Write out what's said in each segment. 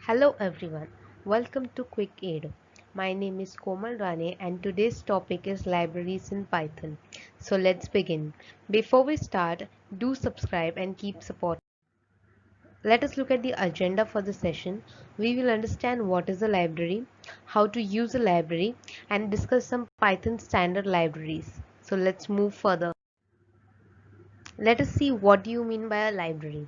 Hello everyone, welcome to Quick Aid. My name is Komal Rane and today's topic is libraries in Python. So let's begin. Before we start, do subscribe and keep supporting. Let us look at the agenda for the session. We will understand what is a library, how to use a library, and discuss some Python standard libraries. So let's move further. Let us see what you mean by a library.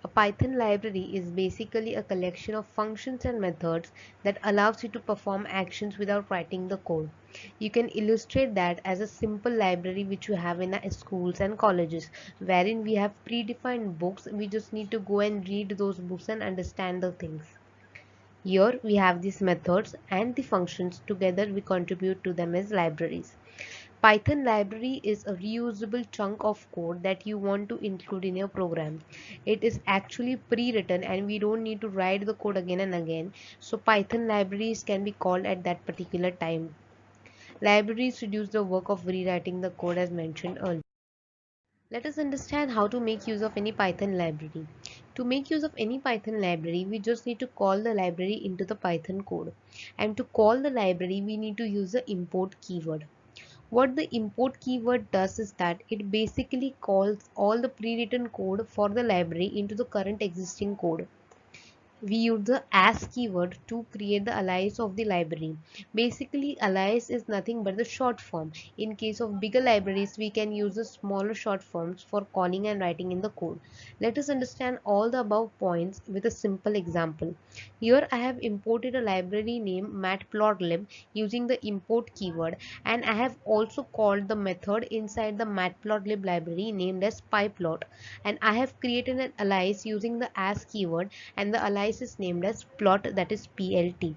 A Python library is basically a collection of functions and methods that allows you to perform actions without writing the code. You can illustrate that as a simple library which you have in our schools and colleges, wherein we have predefined books. We just need to go and read those books and understand the things. Here we have these methods and the functions together we contribute to them as libraries. Python library is a reusable chunk of code that you want to include in your program. It is actually pre-written and we don't need to write the code again and again. So Python libraries can be called at that particular time. Libraries reduce the work of rewriting the code as mentioned earlier. Let us understand how to make use of any Python library. To make use of any Python library, we just need to call the library into the Python code. And to call the library, we need to use the import keyword. What the import keyword does is that it basically calls all the pre-written code for the library into the current existing code. We use the as keyword to create the alias of the library. Basically, alias is nothing but the short form. In case of bigger libraries, we can use the smaller short forms for calling and writing in the code. Let us understand all the above points with a simple example. Here I have imported a library named matplotlib using the import keyword, and I have also called the method inside the matplotlib library named as pyplot, and I have created an alias using the as keyword, and the alias is named as plot, that is plt.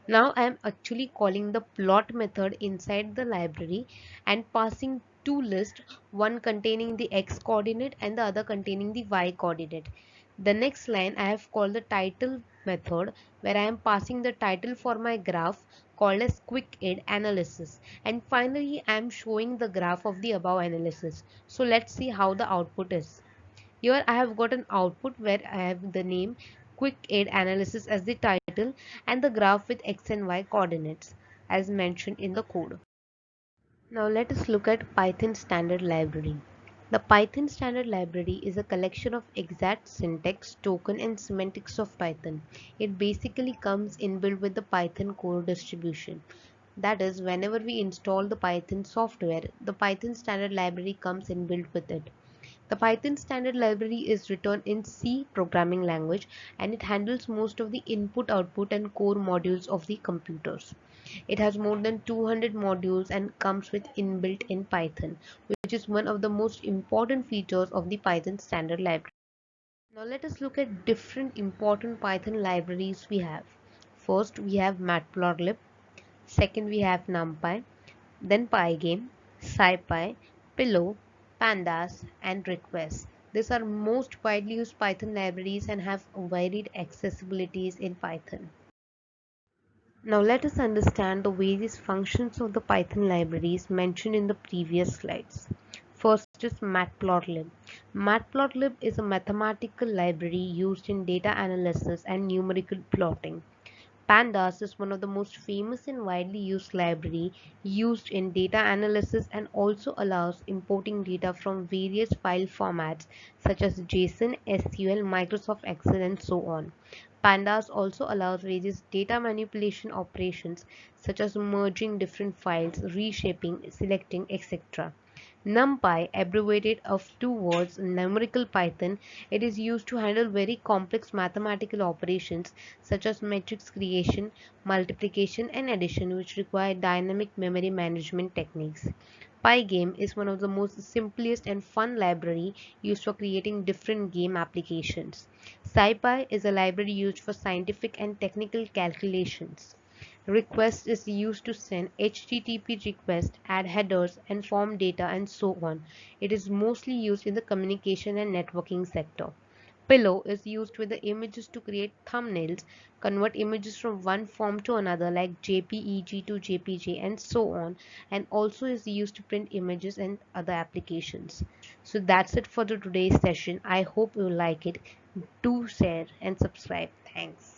Now I am actually calling the plot method inside the library and passing two lists, one containing the x coordinate and the other containing the y coordinate. The next line I have called the title method, where I am passing the title for my graph called as quick aid analysis, and finally I am showing the graph of the above analysis. So let's see how the output is. Here I have got an output where I have the name quick aid analysis as the title and the graph with x and y coordinates as mentioned in the code. Now let us look at Python standard library. The Python standard library is a collection of exact syntax, token and semantics of Python. It basically comes inbuilt with the Python core distribution. That is, whenever we install the Python software, the Python standard library comes inbuilt with it. The Python standard library is written in C programming language, and it handles most of the input, output and core modules of the computers. It has more than 200 modules and comes with inbuilt in Python, which is one of the most important features of the Python standard library. Now let us look at different important Python libraries we have. First we have matplotlib, second we have numpy, then pygame, scipy, pillow, pandas and request. These are most widely used Python libraries and have varied accessibilities in Python. Now let us understand the various functions of the Python libraries mentioned in the previous slides. First is matplotlib. Matplotlib is a mathematical library used in data analysis and numerical plotting. Pandas is one of the most famous and widely used library used in data analysis and also allows importing data from various file formats such as JSON, SQL, Microsoft Excel and so on. Pandas also allows various data manipulation operations such as merging different files, reshaping, selecting, etc. NumPy, abbreviated of two words, numerical Python, it is used to handle very complex mathematical operations such as matrix creation, multiplication and addition, which require dynamic memory management techniques. Pygame is one of the most simplest and fun library used for creating different game applications. SciPy is a library used for scientific and technical calculations. Request is used to send HTTP requests, add headers and form data and so on. It is mostly used in the communication and networking sector. Pillow is used with the images to create thumbnails, convert images from one form to another like JPEG to JPG and so on, and also is used to print images and other applications. So that's it for the today's session. I hope you like it. Do share and subscribe. Thanks.